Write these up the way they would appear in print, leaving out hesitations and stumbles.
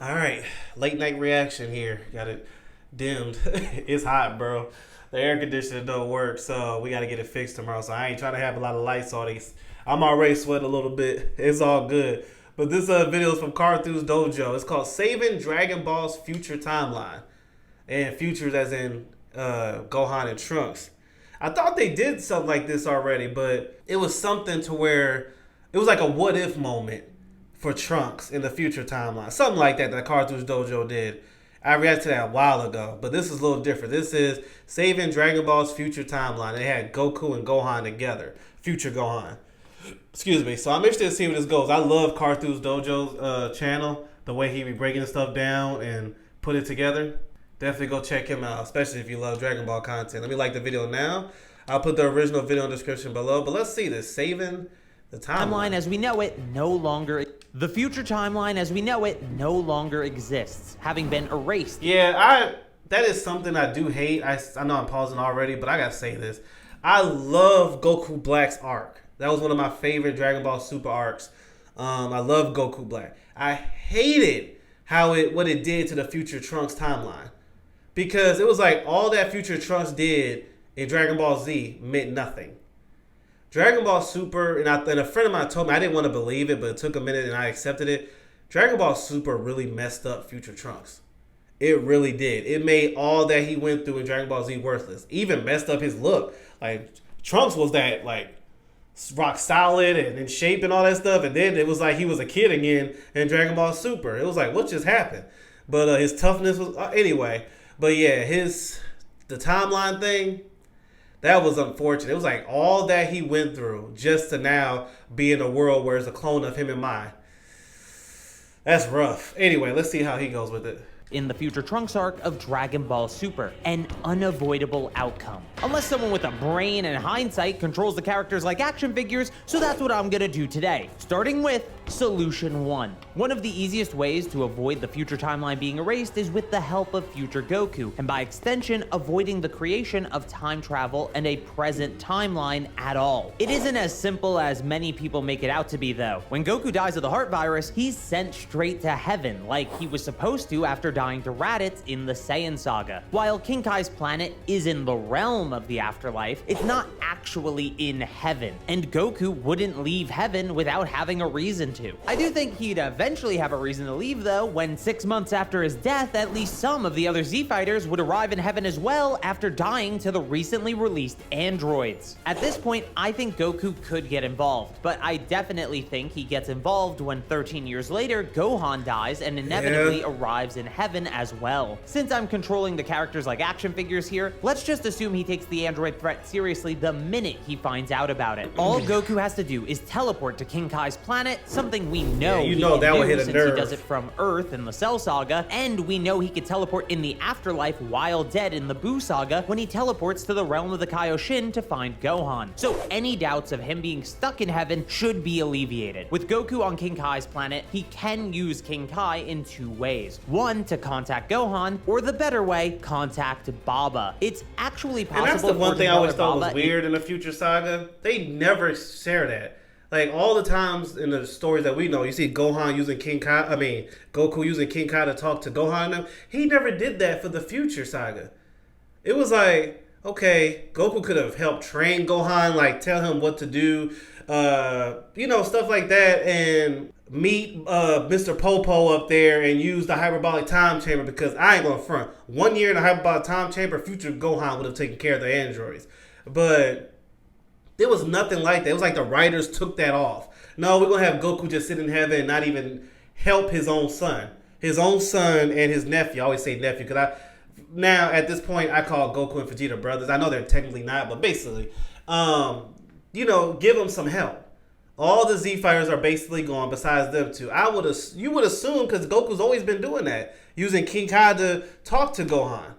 All right, late night reaction here. Got it dimmed. It's hot, bro. The air conditioner don't work, so we got to get it fixed tomorrow. So I ain't trying to have a lot of lights on these. I'm already sweating a little bit. It's all good. But this video is from Carthus Dojo. It's called Saving Dragon Ball's Future Timeline. And futures as in Gohan and Trunks. I thought they did something like this already, but it was something to where it was like a what if moment for Trunks in the future timeline. Something like that Carthus Dojo did. I reacted to that a while ago, but this is a little different. This is Saving Dragon Ball's Future Timeline. They had Goku and Gohan together. Future Gohan. Excuse me. So I'm interested to see where this goes. I love Carthus Dojo's channel. The way he be breaking stuff down and put it together. Definitely go check him out, especially if you love Dragon Ball content. Let me like the video now. I'll put the original video in the description below. But let's see this. Saving the timeline As we know it no longer the future timeline as we know it no longer exists, having been erased. Yeah, that is something I do hate. I know I'm pausing already, but I gotta say this. I love Goku Black's arc. That was one of my favorite Dragon Ball Super arcs. I love Goku Black. I hated what it did to the future Trunks timeline. Because it was like all that future Trunks did in Dragon Ball Z meant nothing. Dragon Ball Super, and a friend of mine told me, I didn't want to believe it, but it took a minute and I accepted it. Dragon Ball Super really messed up Future Trunks. It really did. It made all that he went through in Dragon Ball Z worthless. Even messed up his look. Like, Trunks was that, like, rock solid and in shape and all that stuff. And then it was like he was a kid again in Dragon Ball Super. It was like, what just happened? But his toughness was... anyway. But yeah, the timeline thing... that was unfortunate. It was like all that he went through just to now be in a world where it's a clone of him and Mai. That's rough. Anyway, let's see how he goes with it. In the future Trunks arc of Dragon Ball Super, an unavoidable outcome. Unless someone with a brain and hindsight controls the characters like action figures, so that's what I'm gonna do today. Starting with Solution 1. One of the easiest ways to avoid the future timeline being erased is with the help of future Goku, and by extension, avoiding the creation of time travel and a present timeline at all. It isn't as simple as many people make it out to be, though. When Goku dies of the heart virus, he's sent straight to heaven, like he was supposed to after dying to Raditz in the Saiyan saga. While King Kai's planet is in the realm of the afterlife, it's not actually in heaven, and Goku wouldn't leave heaven without having a reason to. I do think he'd eventually have a reason to leave, though, when 6 months after his death, at least some of the other Z-Fighters would arrive in heaven as well after dying to the recently released androids. At this point, I think Goku could get involved, but I definitely think he gets involved when 13 years later, Gohan dies and inevitably arrives in heaven as well. Since I'm controlling the characters like action figures here, let's just assume he takes the android threat seriously the minute he finds out about it. All Goku has to do is teleport to King Kai's planet, something we know he can that would do hit a since nerve. he does it from Earth in the Cell Saga, and we know he could teleport in the afterlife while dead in the Buu Saga when he teleports to the realm of the Kaioshin to find Gohan. So any doubts of him being stuck in heaven should be alleviated. With Goku on King Kai's planet, he can use King Kai in two ways. One, to contact Gohan, or the better way, contact Baba. It's actually possible. And that's the one thing I always thought was Baba weird in the Future Saga. They never share that. Like, all the times in the stories that we know, you see Goku using King Kai to talk to Gohan and them. He never did that for the Future Saga. It was like, okay, Goku could have helped train Gohan, like tell him what to do, stuff like that, and meet Mr. Popo up there and use the hyperbolic time chamber, because I ain't gonna front. 1 year in the hyperbolic time chamber, future Gohan would have taken care of the androids. But there was nothing like that. It was like the writers took that off. No, we're going to have Goku just sit in heaven and not even help his own son. His own son and his nephew. I always say nephew because now at this point I call Goku and Vegeta brothers. I know they're technically not, but basically, give them some help. All the Z fighters are basically gone besides them two. You would assume, because Goku's always been doing that, using King Kai to talk to Gohan.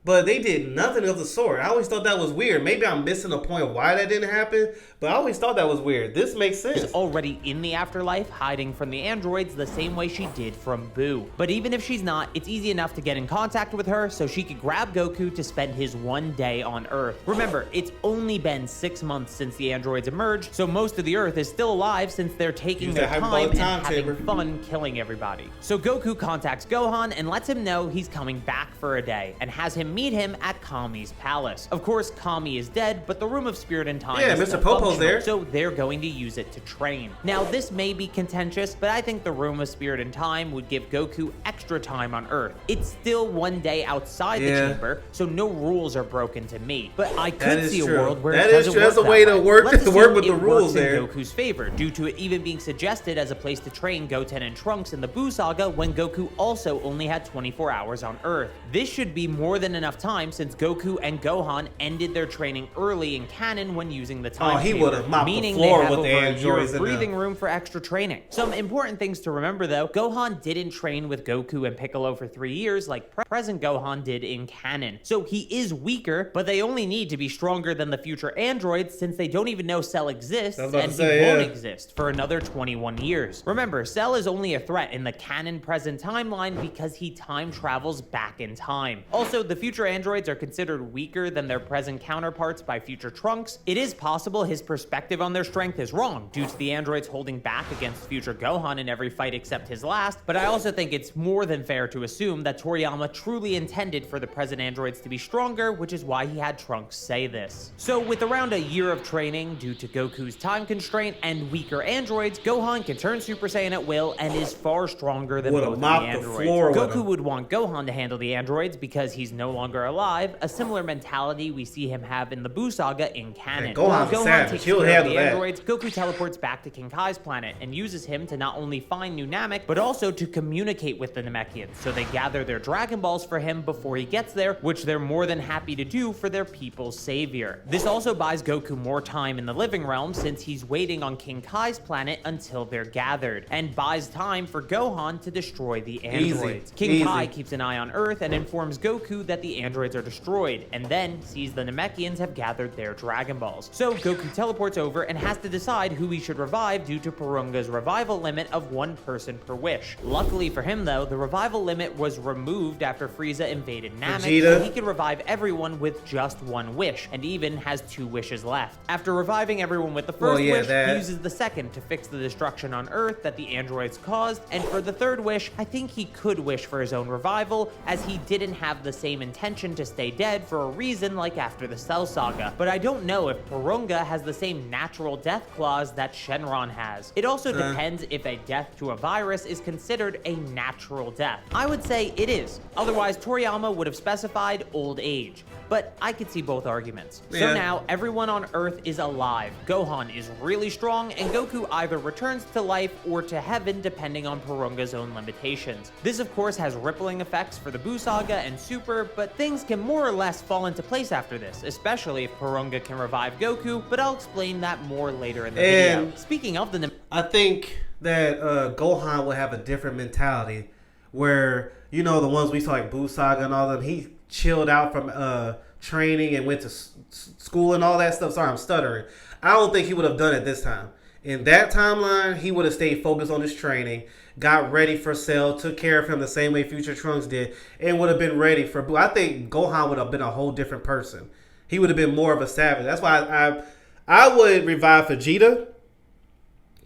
But they did nothing of the sort. I always thought that was weird. Maybe I'm missing a point of why that didn't happen. But I always thought that was weird. This makes sense. Is already in the afterlife, hiding from the androids the same way she did from Boo. But even if she's not, it's easy enough to get in contact with her so she could grab Goku to spend his one day on Earth. Remember, it's only been 6 months since the androids emerged, so most of the Earth is still alive since they're taking their time and having fun killing everybody. So Goku contacts Gohan and lets him know he's coming back for a day, and has him meet him at Kami's palace. Of course, Kami is dead, but the Room of Spirit and Time is Mr. Popo's there, so they're going to use it to train. Now, this may be contentious, but I think the Room of Spirit and Time would give Goku extra time on Earth. It's still one day outside the chamber, so no rules are broken to me. But I could see a world where it doesn't work That's a way to work with the rules there. In Goku's favor, due to it even being suggested as a place to train Goten and Trunks in the Buu Saga when Goku also only had 24 hours on Earth. This should be more than enough time since Goku and Gohan ended their training early in canon when using the time he would have mopped the floor with the androids in breathing room for extra training. Some important things to remember though, Gohan didn't train with Goku and Piccolo for 3 years like present Gohan did in canon. So he is weaker, but they only need to be stronger than the future androids since they don't even know Cell exists and he won't exist for another 21 years. Remember, Cell is only a threat in the canon present timeline because he time travels back in time. Also, the future androids are considered weaker than their present counterparts by future Trunks. It is possible his perspective on their strength is wrong due to the androids holding back against future Gohan in every fight except his last, but I also think it's more than fair to assume that Toriyama truly intended for the present androids to be stronger, which is why he had Trunks say this. So with around a year of training due to Goku's time constraint and weaker androids, Gohan can turn Super Saiyan at will and is far stronger than both of the androids. Goku would want Gohan to handle the androids because he's no longer alive, a similar mentality we see him have in the Buu Saga in canon. Gohan takes care of the androids, Goku teleports back to King Kai's planet and uses him to not only find new Namek, but also to communicate with the Namekians, so they gather their Dragon Balls for him before he gets there, which they're more than happy to do for their people's savior. This also buys Goku more time in the living realm since he's waiting on King Kai's planet until they're gathered, and buys time for Gohan to destroy the androids. King Kai keeps an eye on Earth and informs Goku that the androids are destroyed, and then sees the Namekians have gathered their Dragon Balls. So Goku teleports over and has to decide who he should revive due to Porunga's revival limit of 1 person per wish. Luckily for him though, the revival limit was removed after Frieza invaded Namek, so he can revive everyone with just 1 wish, and even has 2 wishes left. After reviving everyone with the first wish, he uses the second to fix the destruction on Earth that the androids caused, and for the third wish, I think he could wish for his own revival, as he didn't have the same intention to stay dead for a reason like after the Cell Saga. But I don't know if Porunga has the same natural death clause that Shenron has. It also depends if a death to a virus is considered a natural death. I would say it is. Otherwise, Toriyama would have specified old age. But I could see both arguments. So now, everyone on Earth is alive. Gohan is really strong, and Goku either returns to life or to heaven depending on Porunga's own limitations. This of course has rippling effects for the Buu Saga and Super, but things can more or less fall into place after this, especially if Porunga can revive Goku, but I'll explain that more later in the video. Speaking of the... I think that Gohan will have a different mentality where, you know, the ones we saw like Buu Saga and all them, he chilled out from training and went to school and all that stuff. Sorry, I'm stuttering. I don't think he would have done it this time. In that timeline, he would have stayed focused on his training, got ready for Cell, took care of him the same way Future Trunks did, and would have been ready for Buu. I think Gohan would have been a whole different person. He would have been more of a savage. That's why I would revive Vegeta,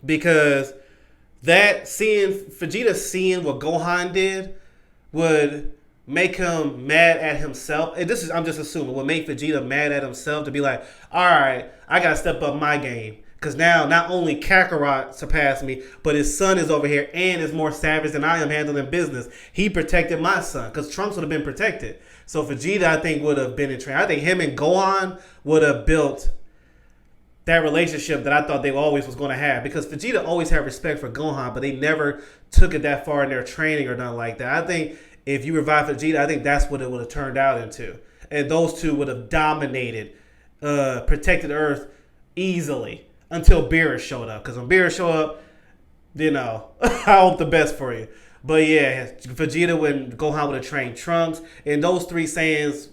because Vegeta seeing what Gohan did would make him mad at himself. And this is, I'm just assuming, would make Vegeta mad at himself to be like, all right, I got to step up my game. Because now not only Kakarot surpassed me, but his son is over here and is more savage than I am handling business. He protected my son because Trunks would have been protected. So Vegeta, I think, would have been in training. I think him and Gohan would have built that relationship that I thought they always was going to have. Because Vegeta always had respect for Gohan, but they never took it that far in their training or nothing like that. I think if you revive Vegeta, I think that's what it would have turned out into. And those two would have dominated, protected Earth easily. Until Beerus showed up. Because when Beerus showed up, you know, I hope the best for you. But yeah, Vegeta and Gohan would have trained Trunks. And those three Saiyans,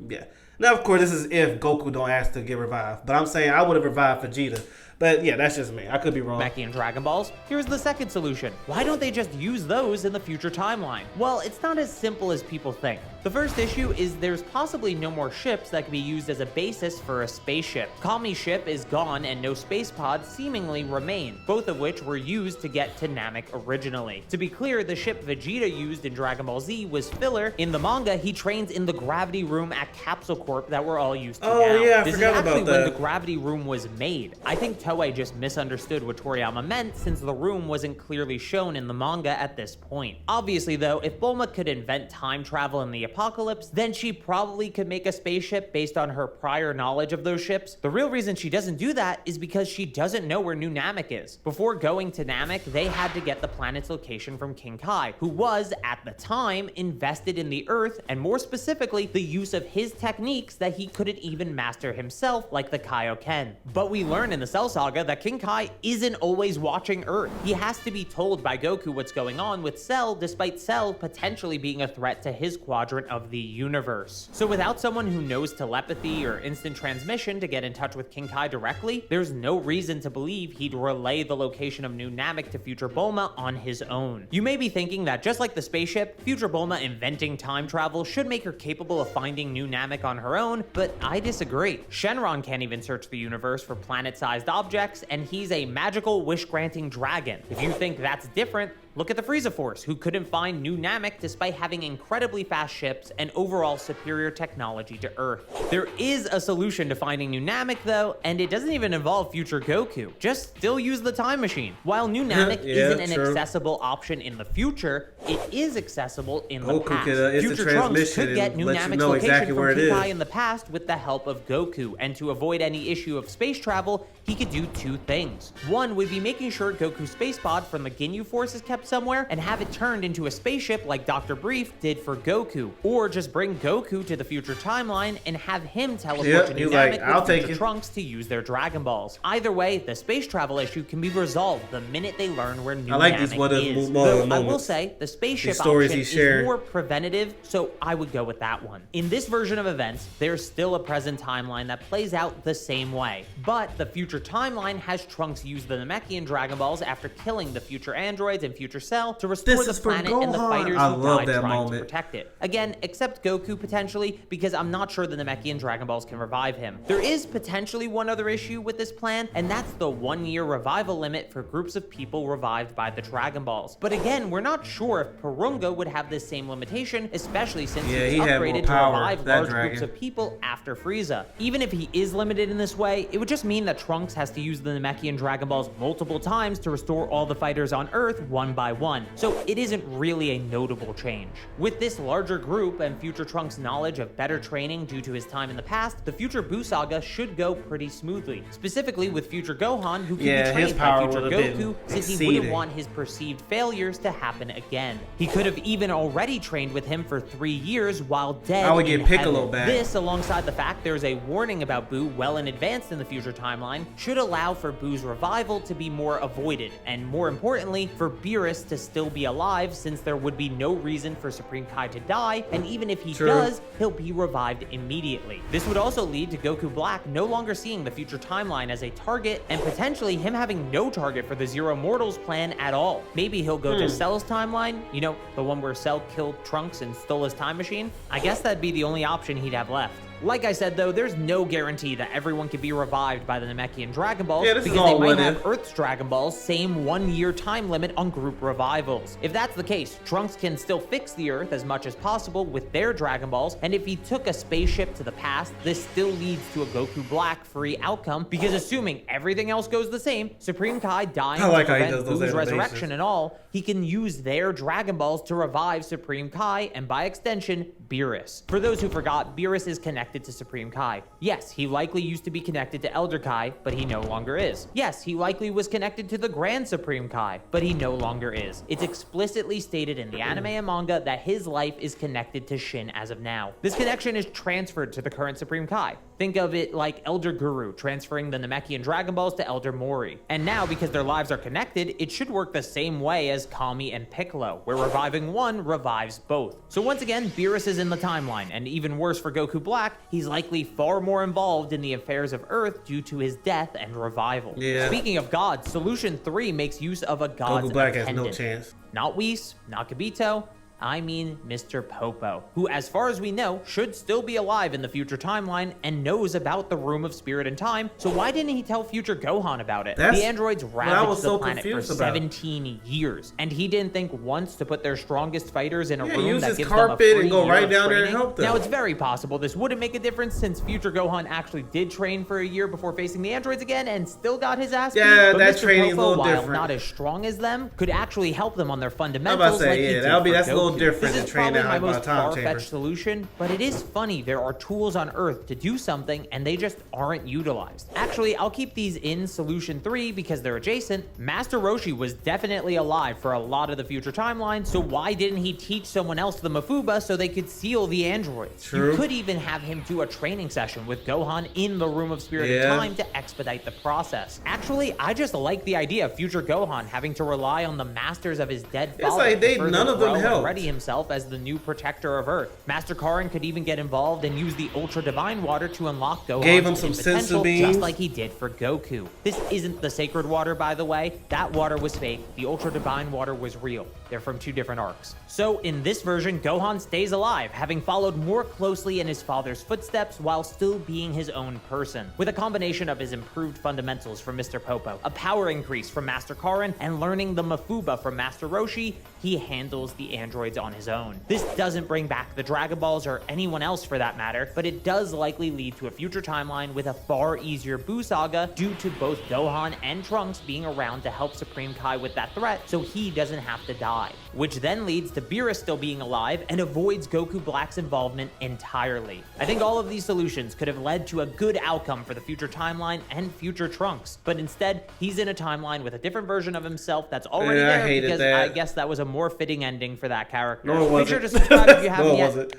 yeah. Now, of course, this is if Goku don't ask to get revived. But I'm saying I would have revived Vegeta. But yeah, that's just me. I could be wrong. Namekian Dragon Balls? Here's the second solution. Why don't they just use those in the future timeline? Well, it's not as simple as people think. The first issue is there's possibly no more ships that can be used as a basis for a spaceship. Kami's ship is gone and no space pods seemingly remain, both of which were used to get to Namek originally. To be clear, the ship Vegeta used in Dragon Ball Z was filler. In the manga, he trains in the gravity room at Capsule Corp that we're all used to now. Yeah, I this forgot is actually about that. when the gravity room was made. I think Toei just misunderstood what Toriyama meant since the room wasn't clearly shown in the manga at this point. Obviously though, if Bulma could invent time travel in the apocalypse, then she probably could make a spaceship based on her prior knowledge of those ships. The real reason she doesn't do that is because she doesn't know where New Namek is. Before going to Namek, they had to get the planet's location from King Kai, who was, at the time, invested in the Earth, and more specifically, the use of his techniques that he couldn't even master himself, like the Kaioken. But we learn in the Cell Saga that King Kai isn't always watching Earth. He has to be told by Goku what's going on with Cell, despite Cell potentially being a threat to his quadrant of the universe. So without someone who knows telepathy or instant transmission to get in touch with King Kai directly, there's no reason to believe he'd relay the location of New Namek to future Bulma on his own. You may be thinking that just like the spaceship, future Bulma inventing time travel should make her capable of finding New Namek on her own, but I disagree. Shenron can't even search the universe for planet-sized objects, and he's a magical wish-granting dragon. If you think that's different, look at the Frieza Force, who couldn't find New Namek despite having incredibly fast ships and overall superior technology to Earth. There is a solution to finding New Namek though, and it doesn't even involve future Goku. Just still use the time machine. While New Namek isn't an accessible option in the future, it is accessible in the past. Future Trunks could get New Namek's location from King Kai in the past with the help of Goku, and to avoid any issue of space travel, he could do two things. One would be making sure Goku's space pod from the Ginyu Force is kept somewhere and have it turned into a spaceship like Dr. Brief did for Goku, or just bring Goku to the future timeline and have him teleport to New Namek with future Trunks to use their Dragon Balls. Either way, the space travel issue can be resolved the minute they learn where New Namek is. Though I will say, the spaceship option is more preventative, so I would go with that one. In this version of events, there's still a present timeline that plays out the same way, but the future timeline has Trunks use the Namekian Dragon Balls after killing the future androids and future Cell to restore the planet and the fighters who died trying to protect it. Again, except Goku potentially, because I'm not sure the Namekian Dragon Balls can revive him. There is potentially one other issue with this plan, and that's the 1-year revival limit for groups of people revived by the Dragon Balls. But again, we're not sure if Porunga would have this same limitation, especially since he was upgraded to revive large groups of people after Frieza. Even if he is limited in this way, it would just mean that Trunks has to use the Namekian Dragon Balls multiple times to restore all the fighters on Earth one by one, so it isn't really a notable change. With this larger group and future Trunks' knowledge of better training due to his time in the past, the future Buu saga should go pretty smoothly, specifically with future Gohan, who can be trained by future Goku since he wouldn't want his perceived failures to happen again. He could have even already trained with him for 3 years while dead. I would get Piccolo back. This, alongside the fact there's a warning about Buu well in advance in the future timeline, should allow for Buu's revival to be more avoided, and more importantly, for Beerus to still be alive, since there would be no reason for Supreme Kai to die, and even if he does, he'll be revived immediately. This would also lead to Goku Black no longer seeing the future timeline as a target, and potentially him having no target for the Zero Mortals plan at all. Maybe he'll go to Cell's timeline, you know, the one where Cell killed Trunks and stole his time machine. I guess that'd be the only option he'd have left. Like I said though, there's no guarantee that everyone can be revived by the Namekian Dragon Balls, because they might have Earth's Dragon Balls same 1-year time limit on group revivals. If that's the case, Trunks can still fix the Earth as much as possible with their Dragon Balls, and if he took a spaceship to the past, this still leads to a Goku Black free outcome, because assuming everything else goes the same, Supreme Kai dying to prevent Buu's resurrection and all, he can use their Dragon Balls to revive Supreme Kai, and by extension, Beerus. For those who forgot, Beerus is connected to Supreme Kai. Yes, he likely used to be connected to Elder Kai, but he no longer is. Yes, he likely was connected to the Grand Supreme Kai, but he no longer is. It's explicitly stated in the anime and manga that his life is connected to Shin as of now. This connection is transferred to the current Supreme Kai. Think of it like Elder Guru transferring the Namekian Dragon Balls to Elder Mori. And now, because their lives are connected, it should work the same way as Kami and Piccolo, where reviving one revives both. So once again, Beerus is in the timeline, and even worse for Goku Black, he's likely far more involved in the affairs of Earth due to his death and revival. Yeah. Speaking of gods, Solution 3 makes use of a god's Goku Black attendant. has no chance. Not Whis, not Kibito, I mean Mr. Popo, who, as far as we know, should still be alive in the future timeline and knows about the Room of Spirit and Time, so why didn't he tell future Gohan about it? The androids ravaged the planet for 17 years, and he didn't think once to put their strongest fighters in a room that gives them a free and go year right of down there and training. help them. Now, it's very possible this wouldn't make a difference since future Gohan actually did train for a year before facing the androids again and still got his ass beat. Yeah, But that Mr. training's a Popo, little while different. not as strong as them, could actually help them on their fundamentals. I'm about to say, like he yeah, did that's for a little Goku. different This than is training probably my out by most the time chamber. far-fetched solution, but it is funny there are tools on Earth to do something and they just aren't utilized. Actually, I'll keep these in Solution 3 because they're adjacent. Master Roshi was definitely alive for a lot of the future timelines, so why didn't he teach someone else the Mafuba so they could seal the androids? True. You could even have him do a training session with Gohan in the Room of Spirit and Time to expedite the process. Actually, I just like the idea of future Gohan having to rely on the masters of his dead It's father like to further none of them grow and helped. ready himself as the new protector of Earth. Master Karin could even get involved and use the Ultra Divine Water to unlock Gohan's Gave him some hidden potential, senzu beans. just like he did for Goku. This isn't the sacred water, by the way. That water was fake. The Ultra Divine Water was real. They're from two different arcs. So in this version, Gohan stays alive, having followed more closely in his father's footsteps while still being his own person. With a combination of his improved fundamentals from Mr. Popo, a power increase from Master Karin, and learning the Mafuba from Master Roshi, he handles the androids on his own. This doesn't bring back the Dragon Balls or anyone else for that matter, but it does likely lead to a future timeline with a far easier Buu saga due to both Gohan and Trunks being around to help Supreme Kai with that threat so he doesn't have to die. Which then leads to Beerus still being alive and avoids Goku Black's involvement entirely. I think all of these solutions could have led to a good outcome for the future timeline and future Trunks, but instead he's in a timeline with a different version of himself that's already Yeah, I there hated because that. I guess that was a more fitting ending for that character. No, it Make wasn't. sure to subscribe if you haven't No, it yet. wasn't.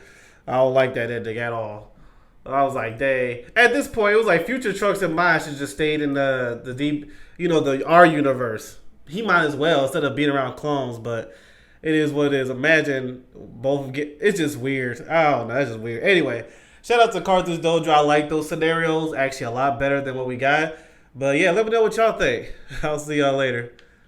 I don't like that ending at all. I was like, dang. At this point, it was like Future Trunks and mine should just stayed in the deep, the R universe. He might as well instead of being around clones, but it is what it is. Imagine both get. It's just weird. I don't know. It's just weird. Anyway, shout out to Carthage Dojo. I like those scenarios. Actually, a lot better than what we got. But yeah, let me know what y'all think. I'll see y'all later.